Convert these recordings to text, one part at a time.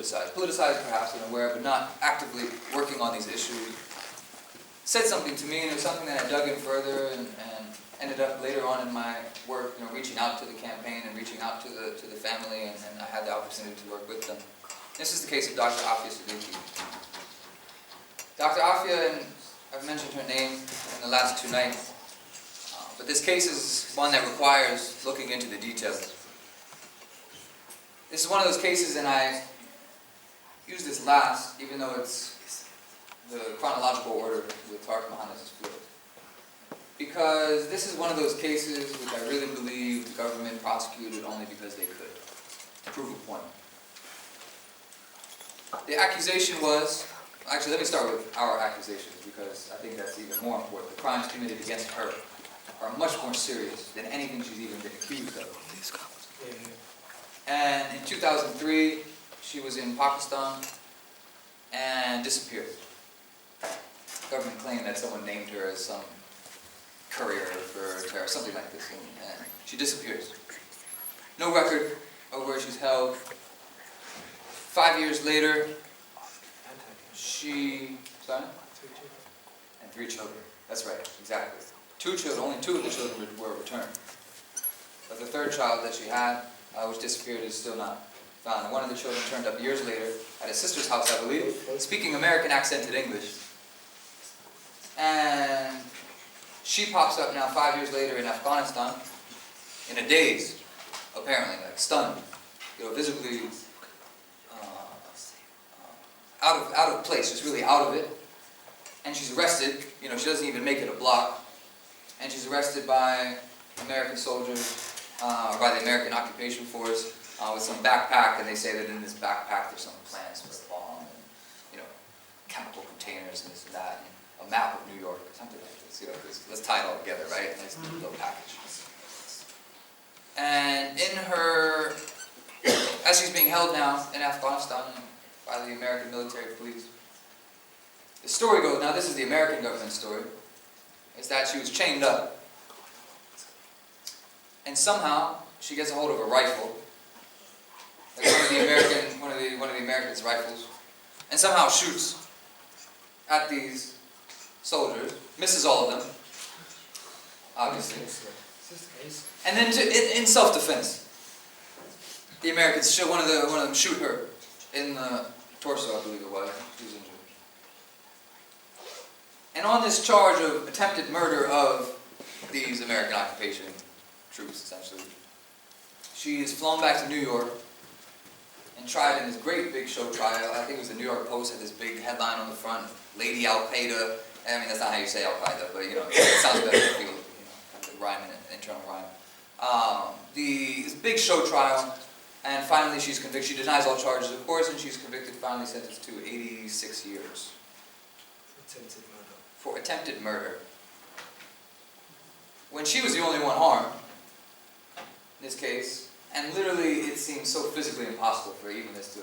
politicized. Politicized perhaps, and aware, but not actively working on these issues. Said something to me, and it was something that I dug in further and ended up later on in my work, reaching out to the campaign and reaching out to the family, and I had the opportunity to work with them. This is the case of Dr. Afia Siddiqui. Dr. Afia, and I've mentioned her name in the last 2 nights, but this case is one that requires looking into the details. This is one of those cases, and I use this last, even though it's the chronological order with Tariq Mahanas' field. Because this is one of those cases which I really believe the government prosecuted only because they could, to prove a point. The accusation was, actually let me start with our accusations because I think that's even more important. The crimes committed against her are much more serious than anything she's even been accused of. And in 2003, she was in Pakistan and disappeared. The government claimed that someone named her as some courier for terror, something like this, and she disappears. No record of where she's held. 5 years later, she, sorry? And 3 children. That's right, exactly. 2 children, only 2 of the children were returned. But the 3rd child that she had, which disappeared, is still not found. And one of the children turned up years later at his sister's house, I believe, speaking American accented English. And she pops up now 5 years later in Afghanistan in a daze, apparently, like stunned, visibly out of place, just really out of it. And she's arrested, she doesn't even make it a block. And she's arrested by American soldiers, by the American occupation force, with some backpack, and they say that in this backpack there's some plans for a bomb, and, chemical containers and this and that, and a map of New York, or something like this, let's tie it all together, right? Nice little package. And as she's being held now in Afghanistan by the American military police, the story goes, now this is the American government story, is that she was chained up, and somehow she gets a hold of a rifle, like one of the Americans' rifles, and somehow shoots at these soldiers, misses all of them, obviously, and then in self-defense, the Americans one of them shoot her in the torso, I believe it was. She was injured. And on this charge of attempted murder of these American occupation troops, essentially, she is flown back to New York and tried in this great big show trial. I think it was the New York Post had this big headline on the front, Lady Al-Qaeda. I mean, that's not how you say Al-Qaeda, but it sounds better if you kind of rhyme in it, internal rhyme. This big show trial, and finally she's convicted. She denies all charges, of course, and she's convicted, finally sentenced to 86 years. For attempted murder. When she was the only one harmed, in this case, and literally it seems so physically impossible for even this to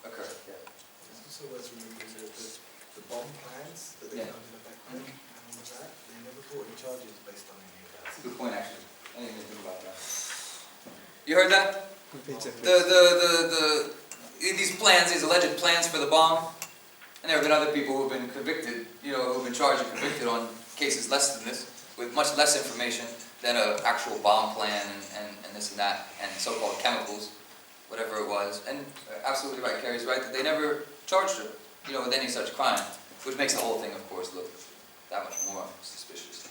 occur. Yeah. There's also words remember the bomb plans that they found in the backpack and all of that. They never brought any charges based on any of that. That's a good point, actually. I didn't even think about that. You heard that? These plans, these alleged plans for the bomb, and there have been other people who have been convicted, who have been charged and convicted on cases less than this, with much less information than an actual bomb plan and this and that, and so-called chemicals, whatever it was. And absolutely right, Carrie's right, that they never charged her, with any such crime, which makes the whole thing, of course, look that much more suspicious.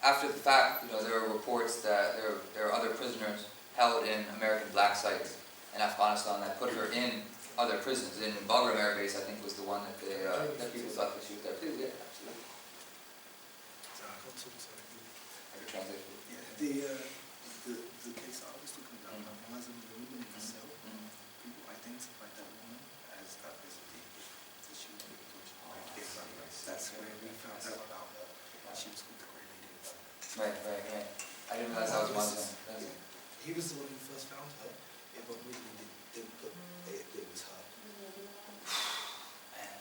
After the fact, there are reports that there are other prisoners held in American black sites in Afghanistan that put her in other prisons. In Bagram Air Base, I think, was the one that that people thought that she was there. Please, yeah, absolutely. I could translate for you. Yeah, the case I was talking about, Mazam, the woman in the cell, people identified that woman as that basically that she was with the That's where we found out about her. She was called the Grey Lady of Dublin. Right. I didn't realize that was Mazam. He was the one who first found her, but we didn't put it was her. Man.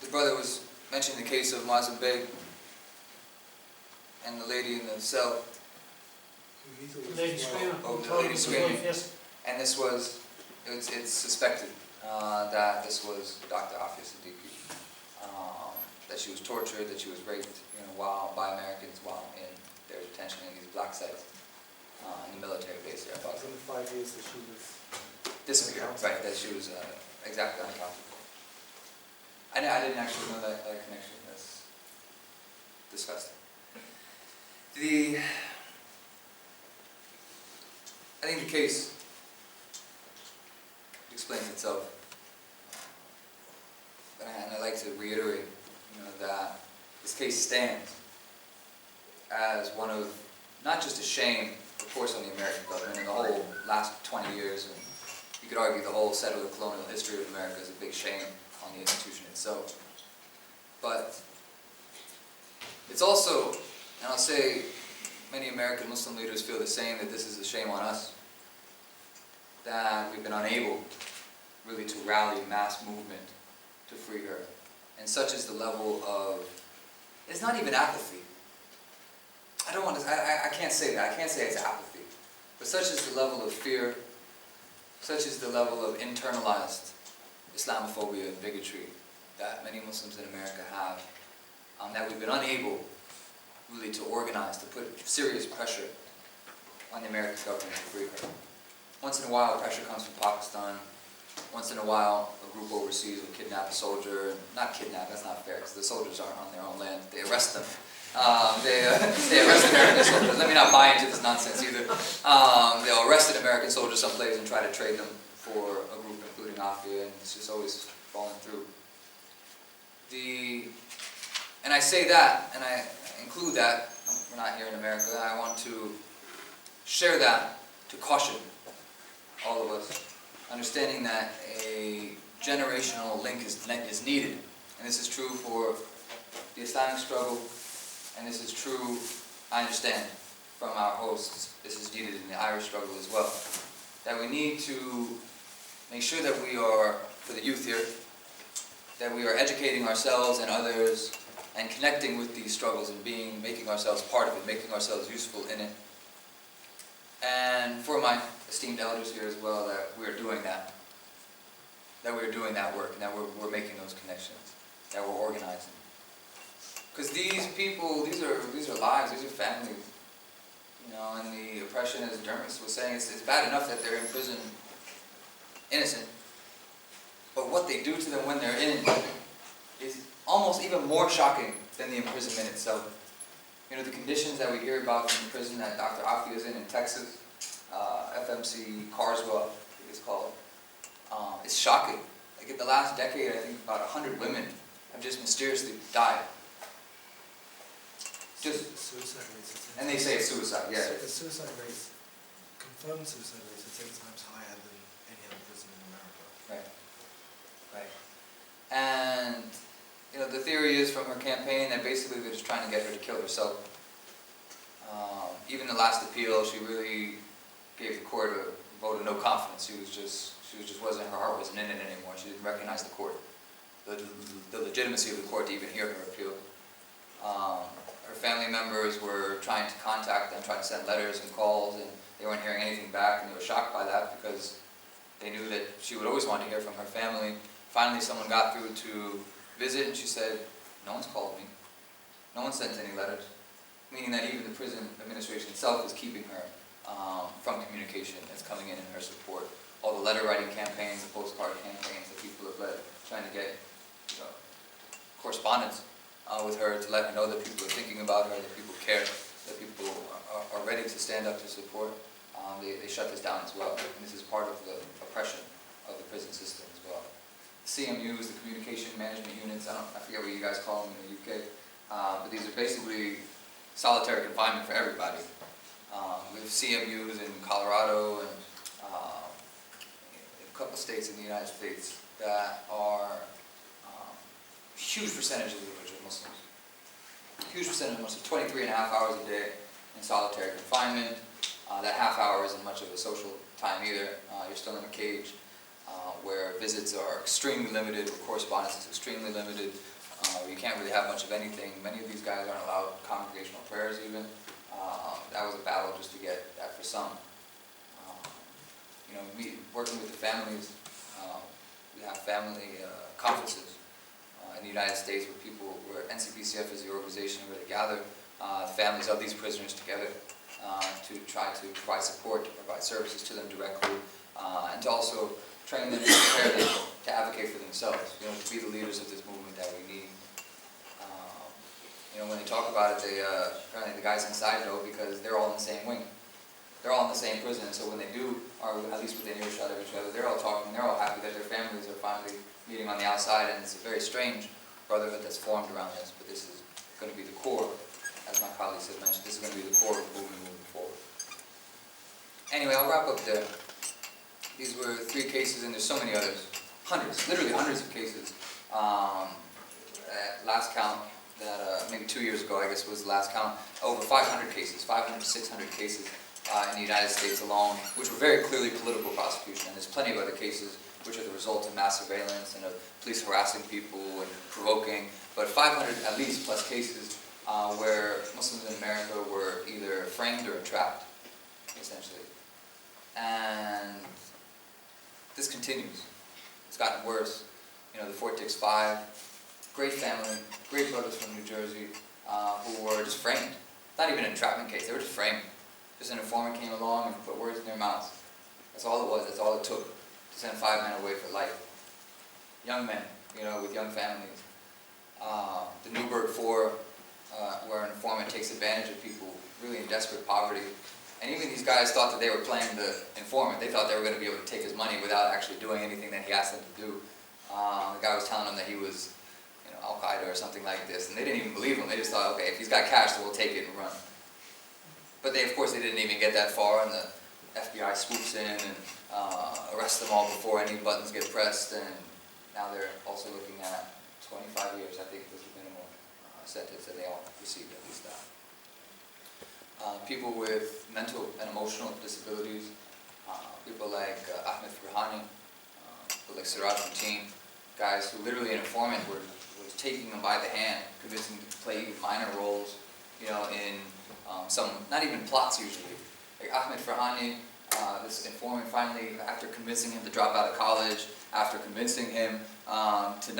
The brother was mentioning the case of Mazam Beg and the lady in the cell. The lady screaming. Oh, the lady screaming. Yes. And this was, it's suspected that this was Dr. Afia Siddiqui, that she was tortured, that she was raped, by Americans while in their detention in these black sites in the military base here. It was in the 5 years that she was Disappeared, right? That she was exactly unaccounted for. I didn't actually know that connection. That's disgusting. I think the case explains itself, and I'd like to reiterate, that this case stands as one of not just a shame, of course, on the American government and the whole last 20 years, and you could argue the whole settler colonial history of America is a big shame on the institution itself. But it's also, and I'll say many American Muslim leaders feel the same, that this is a shame on us, that we've been unable really to rally mass movement to free her. And such is the level of, it's not even apathy. I can't say that. I can't say it's apathy. But such is the level of fear, such is the level of internalized Islamophobia and bigotry that many Muslims in America have, that we've been unable really to organize, to put serious pressure on the American government to free her. Once in a while, pressure comes from Pakistan. Once in a while, a group overseas will kidnap a soldier. Not kidnap, that's not fair, because the soldiers aren't on their own land. They arrest them. They arrest American soldiers. Let me not buy into this nonsense either. They'll arrest an American soldier someplace and try to trade them for a group, including Afia, and it's just always falling through. And I say that, and I include that, we're not here in America, I want to share that to caution all of us, understanding that a generational link is needed. And this is true for the Islamic struggle, and this is true, I understand, from our hosts, this is needed in the Irish struggle as well. That we need to make sure that we are, for the youth here, that we are educating ourselves and others and connecting with these struggles and making ourselves part of it, making ourselves useful in it. And for my esteemed elders here as well, that we're doing that. That we're doing that work, and that we're making those connections, that we're organizing. Because these people, these are lives, these are families. And the oppression, as Dermot was saying, it's bad enough that they're in prison innocent. But what they do to them when they're in is almost even more shocking than the imprisonment itself. The conditions that we hear about in the prison that Dr. Afia is in Texas, FMC Carswell, I think it's called, it's shocking. Like in the last decade, I think about 100 women have just mysteriously died. Just suicide rates. And they say it's suicide, yeah. The suicide rates, confirmed suicide rates, are 10 times higher than any other prison in America. Right. And the theory is from her campaign that basically they're just trying to get her to kill herself. Even the last appeal, she really gave the court a vote of no confidence. Her heart wasn't in it anymore. She didn't recognize the court, the legitimacy of the court to even hear her appeal. Her family members were trying to contact them, trying to send letters and calls, and they weren't hearing anything back, and they were shocked by that because they knew that she would always want to hear from her family. Finally, someone got through to visit, and she said, "No one's called me. No one sent any letters," meaning that even the prison administration itself is keeping her from communication that's coming in her support. All the letter writing campaigns, the postcard campaigns that people have led, trying to get correspondence with her to let her know that people are thinking about her, that people care, that people are ready to stand up to support. They shut this down as well, and this is part of the oppression of the prison system as well. The CMUs, the communication management units, I forget what you guys call them in the UK, but these are basically solitary confinement for everybody. We have CMUs in Colorado and a couple states in the United States that are huge percentages of which are Muslims. Huge percentage of Muslims, 23 and a half hours a day in solitary confinement. That half hour isn't much of a social time either. You're still in a cage where visits are extremely limited, where correspondence is extremely limited. You can't really have much of anything. Many of these guys aren't allowed congregational prayers even. That was a battle just to get that for some. working with the families. We have family conferences in the United States where NCPCF is the organization where they gather families of these prisoners together to try to provide support, to provide services to them directly, and to also train them, prepare them to advocate for themselves, to be the leaders of this movement that we need. When they talk about it, apparently the guys inside know because they're all in the same wing. They're all in the same prison, so when they are at least within earshot of each other, they're all talking, they're all happy that their families are finally meeting on the outside, and it's a very strange brotherhood that's formed around this, but this is going to be the core, as my colleagues have mentioned, this is going to be the core of the movement moving forward. Anyway, I'll wrap up there. These were 3 cases, and there's so many others. Hundreds, literally hundreds of cases. At last count, that maybe 2 years ago, I guess was the last count, over 500 cases, 500 to 600 cases in the United States alone, which were very clearly political prosecution. And there's plenty of other cases which are the result of mass surveillance and of police harassing people and provoking, but 500 at least plus cases where Muslims in America were either framed or entrapped, essentially. And this continues. It's gotten worse. The Fort Dix 5, great family, great brothers from New Jersey, who were just framed. Not even an entrapment case, they were just framed. Just an informant came along and put words in their mouths. That's all it was, that's all it took to send 5 men away for life. Young men, with young families. The Newburgh 4, where an informant takes advantage of people really in desperate poverty. And even these guys thought that they were playing the informant. They thought they were going to be able to take his money without actually doing anything that he asked them to do. The guy was telling them that he was Al-Qaeda or something like this, and they didn't even believe him. They just thought, okay, if he's got cash, then we'll take it and run. But of course, they didn't even get that far, and the FBI swoops in and arrests them all before any buttons get pressed, and now they're also looking at 25 years, I think was the minimum sentence that they all received, at least that. People with mental and emotional disabilities, people like Ahmed Farhani, people like Siraj Mateen, guys who literally an informant was taking them by the hand, convincing them to play even minor roles, in some, not even plots usually. Like Ahmed Farhani, this informant finally, after convincing him to drop out of college, after convincing him to